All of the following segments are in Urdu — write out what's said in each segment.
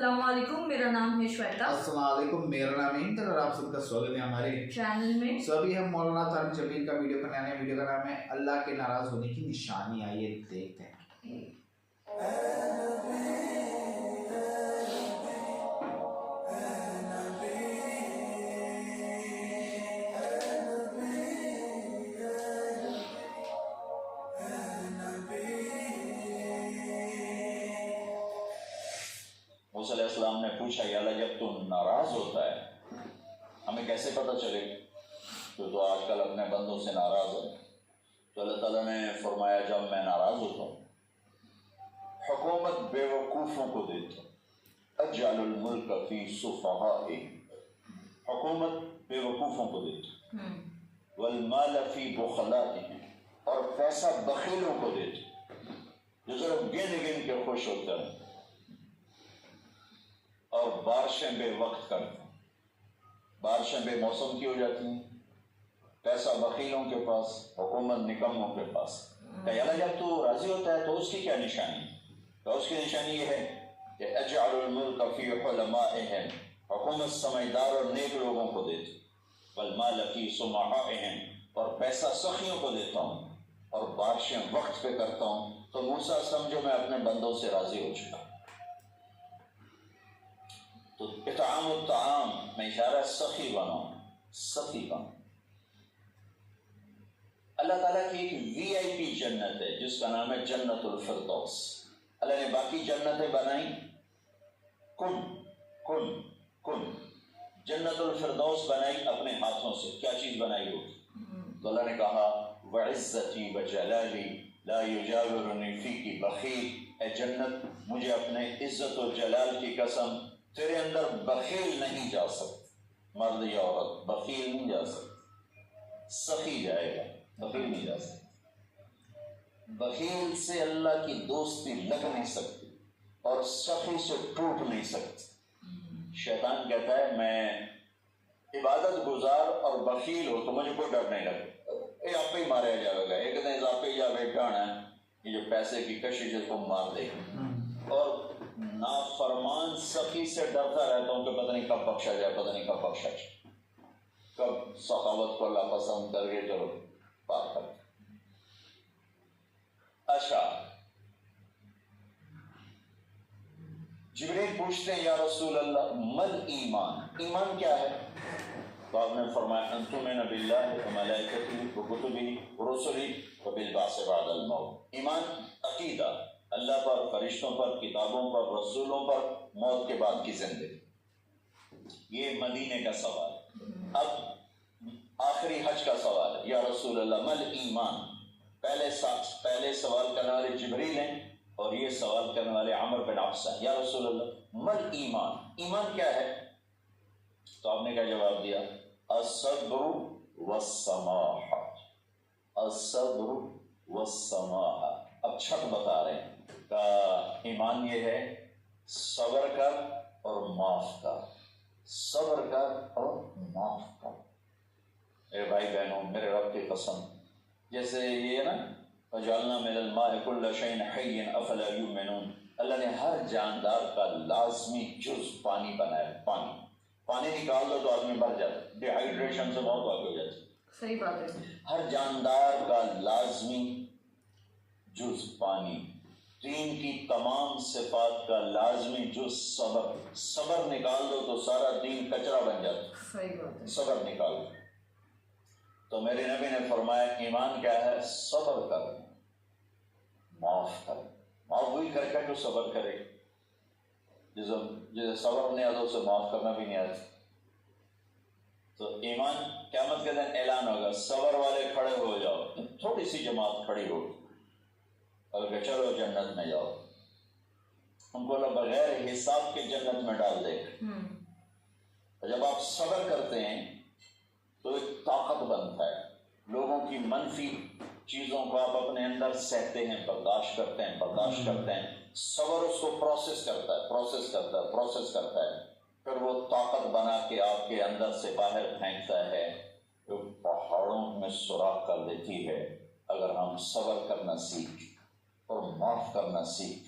السلام علیکم، میرا نام ہے شویتا۔ السلام علیکم، میرا نام ہے انتر اور آپ سب کا سواگت ہے ہمارے چینل میں۔ ابھی ہم مولانا طارق جمیل کا ویڈیو بنانے ہیں۔ ویڈیو کا نام ہے اللہ کے ناراض ہونے کی نشانی۔ آئیے دیکھتے ہیں۔ موسیٰ علیہ السلام نے پوچھا یا اللہ جب تو ناراض ہوتا ہے ہمیں کیسے پتہ چلے کہ تو آج کل اپنے بندوں سے ناراض ہے؟ تو اللہ تعالیٰ نے فرمایا جب میں ناراض ہوتا ہوں حکومت بے وقوفوں کو دیتا ہوں، اجعل الملک فی صفحائہ، حکومت بے وقوفوں کو دیتا ہوں، والمال فی بخلائہ، اور پیسہ بخیلوں کو دیتا ہوں جو صرف گن گن کے خوش ہوتا ہے، اور بارشیں بے وقت کرتے ہیں، بارشیں بے موسم کی ہو جاتی ہیں، پیسہ بخیلوں کے پاس، حکومت نکموں کے پاس۔ کہ اللہ جب تو راضی ہوتا ہے تو اس کی کیا نشانی ہے؟ تو اس کی نشانی یہ ہے کہ اجعل الملک فی حلمائہم، حکومت سمجھدار اور نیک لوگوں کو دیتے، والمال فی سمحائہم، اور پیسہ سخیوں کو دیتا ہوں، اور بارشیں وقت پہ کرتا ہوں۔ تو موسیٰ سمجھو میں اپنے بندوں سے راضی ہو چکا۔ تو اطعام الطعام میں اشارہ سخی بنو، سخی بنو۔ اللہ تعالیٰ کی ایک وی آئی پی جنت ہے جس کا نام ہے جنت الفردوس۔ اللہ نے باقی جنتیں بنائیں کن کن کن، جنت الفردوس بنائی اپنے ہاتھوں سے۔ کیا چیز بنائی ہوگی؟ تو اللہ نے کہا وعزتی وجلالی لا یجاورنی فیکی بخیل، اے جنت مجھے اپنے عزت و جلال کی قسم تیرے اندر بخیل نہیں جا سکتا، مرد یا عورت بخیل نہیں جا سکتا، سخی جائے گا، بخیل نہیں جا سکتا۔ بخیل سے اللہ کی دوستی لگ نہیں سکتی اور سخی سے ٹوٹ نہیں سکتی۔ شیطان کہتا ہے میں عبادت گزار اور بخیل ہو تو مجھے کوئی ڈر نہیں لگتا، یہ آپ پہ ہی مارا جائے گا، ایک دن آپ پہ جا بیٹھانا ہے، یہ جو پیسے کی کشش ہے کو مار دے گا۔ اور نافرمان سخی سے ڈرتا رہتا ہوں کہ پتہ نہیں کب بخشا جائے، پتہ نہیں کب بخشا جائے، کب سخاوت کو اللہ پسند کر کے چلو پار کر۔ اچھا، جبریل پوچھتے ہیں یا رسول اللہ مل ایمان، ایمان کیا ہے؟ تو آپ نے فرمایا ان تؤمن باللہ وملائکتہ وکتبہ ورسلہ وبالبعث بعد الموت۔ ایمان عقیدہ، اللہ پر، فرشتوں پر، کتابوں پر، رسولوں پر، موت کے بعد کی زندگی۔ یہ مدینے کا سوال۔ اب آخری حج کا سوال ہے یا رسول اللہ مل ایمان۔ پہلے سوال کرنے والے جبریل ہیں اور یہ سوال کرنے والے عمر بن عبس ہیں۔ یا رسول اللہ مل ایمان، ایمان کیا ہے؟ تو آپ نے کیا جواب دیا؟ الصبر والسماحہ، الصبر والسماحہ۔ اب چھٹ بتا رہے ہیں کہ ایمان یہ ہے صبر کر اور معاف کر، صبر کر اور معاف کر۔ میرے بھائی بہنوں، میرے رب کی قسم، جیسے یہ ہے نا وَجَعَلْنَا مِنَ الْمَاءِ كُلَّ شَيْءٍ حَيٍّ أَفَلَا يُؤْمِنُونَ، اللہ نے ہر جاندار کا لازمی جز پانی بنایا۔ پانی نکال دو تو آدمی مر جاتا، ڈی ہائیڈریشن سے بہت واقع ہو جاتی۔ صحیح بات ہے۔ ہر جاندار کا لازمی جز پانی، دین کی تمام صفات کا لازمی جز صبر، صبر نکال دو تو سارا دین کچرا بن جاتا۔ صحیح بات ہے۔ صبر نکال دو۔ تو میرے نبی نے فرمایا ایمان کیا ہے؟ صبر کر، معاف کر۔ معاف وہی کر کے جو صبر کرے، جسے صبر نہیں آتا اسے معاف کرنا بھی نہیں آتا۔ تو ایمان قیامت کے دن اعلان ہوگا، صبر والے کھڑے ہو جاؤ، تھوڑی سی جماعت کھڑی ہوگی اور کہ چلو جنت میں جاؤ، ان کو اللہ بغیر حساب کے جنت میں ڈال دے گا۔ اور جب آپ صبر کرتے ہیں تو ایک طاقت بنتا ہے، لوگوں کی منفی چیزوں کو آپ اپنے اندر سہتے ہیں، برداشت کرتے ہیں۔ صبر اس کو پروسیس کرتا ہے، پھر وہ طاقت بنا کے آپ کے اندر سے باہر پھینکتا ہے، جو پہاڑوں میں سوراخ کر دیتی ہے اگر ہم صبر کرنا سیکھ اور معاف کرنا سیکھ۔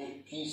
21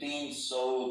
300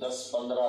10-15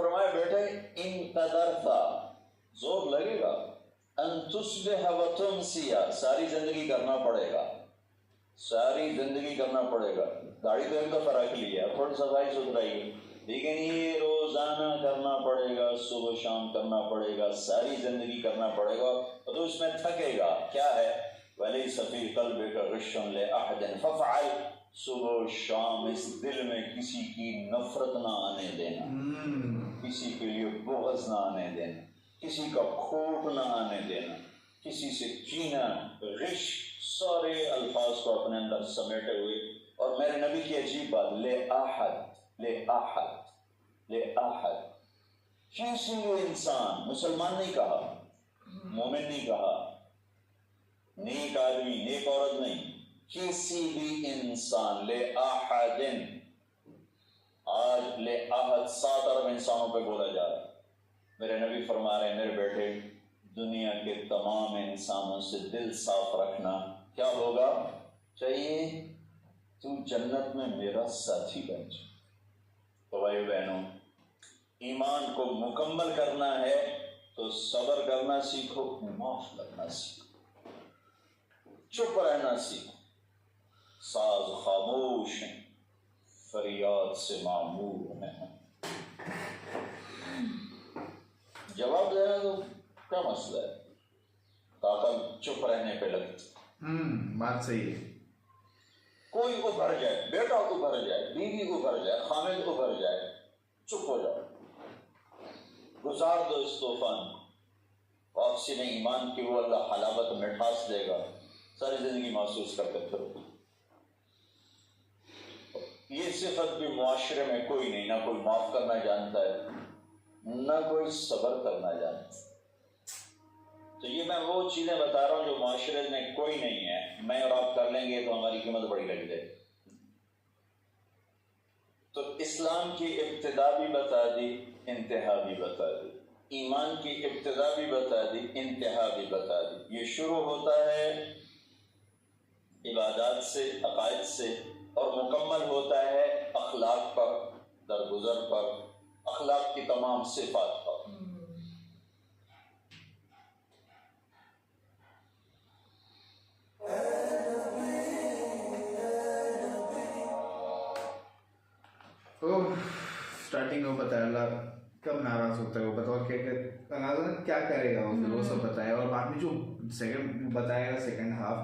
فرمایا بیٹے ان قدرتا زور لگے گا ان تصبح و تمسی، ساری زندگی کرنا پڑے گا، ساری زندگی کرنا پڑے گا. داڑھی تو ایک دفعہ رکھ لی ہے، تھوڑی صفائی ستھرائی، لیکن یہ روزانہ کرنا پڑے گا، صبح شام کرنا پڑے گا، ساری زندگی کرنا پڑے گا. تو اس میں تھکے گا. کیا ہے؟ وَلَيْسَ فِي قَلْبِكَ غِشٌّ لِأَحَدٍ فَافْعَلْ، صبح شام اس دل میں کسی کی نفرت نہ آنے دینا، کسی کے لیے بغض نہ آنے دینا، کسی کا کھوٹ نہ آنے دینا، کسی سے کینہ، غش، سارے الفاظ کو اپنے اندر سمیٹے ہوئے. اور میرے نبی کی عجیب بات، لے احد، کسی بھی انسان، مسلمان نہیں کہا، مومن نہیں کہا، نیک آدمی، نیک عورت نہیں، کسی بھی انسان، لے احد. آج لے احد 7 ارب انسانوں پہ بولا جا رہا ہے. میرے نبی فرما رہے ہیں میرے بیٹے دنیا کے تمام انسانوں سے دل صاف رکھنا. کیا ہوگا؟ چاہیے تو جنت میں میرا ساتھی بن جائے. تو بھائی بہنوں، ایمان کو مکمل کرنا ہے تو صبر کرنا سیکھو، معاف کرنا سیکھو، چپ رہنا سیکھو. ساز خاموش ہیں، فریاد سے معمور ہیں. جواب دینا تو کیا مسئلہ ہے؟ طاقت چپ رہنے پہ لگتی. بات صحیح ہے. کوئی ابھر جائے، بیٹا ابھر جائے، بیوی ابھر جائے، خامد ابھر جائے، چپ ہو جاؤ، گزار دو اس طوفان. واپسی میں ایمان کی وہ اللہ حلاوت مٹھاس دے گا، ساری زندگی محسوس کرتے پھرو. یہ صفت بھی معاشرے میں کوئی نہیں، نہ کوئی معاف کرنا جانتا ہے، نہ کوئی صبر کرنا جانتا ہے. تو یہ میں وہ چیزیں بتا رہا ہوں جو معاشرے میں کوئی نہیں ہے. میں اور آپ کر لیں گے تو ہماری قیمت بڑی لگ جائے. تو اسلام کی ابتدا بھی بتا دی، انتہا بھی بتا دی. ایمان کی ابتدا بھی بتا دی، انتہا بھی بتا دی. یہ شروع ہوتا ہے عبادات سے، عقائد سے، اور مکمل ہوتا ہے اخلاق پر، درگزر پر، اخلاق کی تمام صفات پر. اسٹارٹنگ میں بتایا اللہ کب ناراض ہوتا ہے، وہ بتاؤ کیا کرے گا وہ سب بتایا. اور بعد میں جو سیکنڈ بتایا گا سیکنڈ ہاف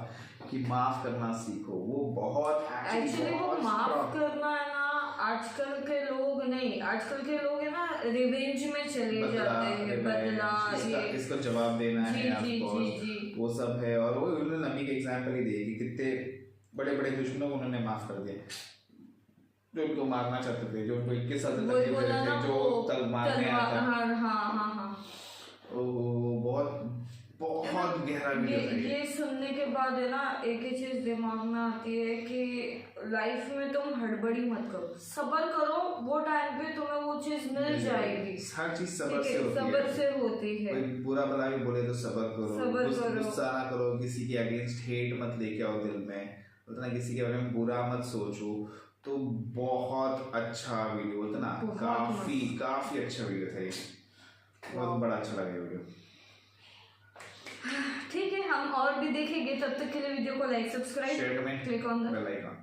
کہ معاف کرنا سیکھو، وہ بہت ایکچولی وہ معاف کرنا ہے نا. آج کل کے لوگ نہیں، آج کل کے لوگ ہے نا ریونج میں چلے جاتے ہیں، بدلا، اس کو جواب دینا ہے آپ کو، وہ سب ہے. اور وہ انہوں نے نبی کے ایگزامپل ہی دے کہ کتنے بڑے بڑے دشمنوں کو انہوں نے معاف کر دیا، جو ان کو مارنا چاہتے تھے، جو ان کو 21 سال تک تھے، جو تل مارنے آیا تھا. بہت گہرا. یہ سننے کے بعد ہے نا ایک ہی چیز دماغ میں آتی ہے کہ لائف میں تم ہڑبڑی مت کرو، صبر کرو، وہ ٹائم پہ تمہیں وہ چیز مل جائے گی. ہر چیز صبر سے ہوتی ہے. برا بلا بھی بولے تو صبر کرو، غصہ نہ کرو، کسی کے اگینسٹ ہیٹ مت لے کے آؤ دل میں، اتنا کسی کے بارے میں برا مت سوچو. تو بہت اچھا ویڈیو ہوتا نا، کافی اچھا ویڈیو تھا یہ، بہت بڑا اچھا لگا ویڈیو. ٹھیک ہے، ہم اور بھی دیکھیں گے. تب تک کے لیے ویڈیو کو like, subscribe, click on the bell icon.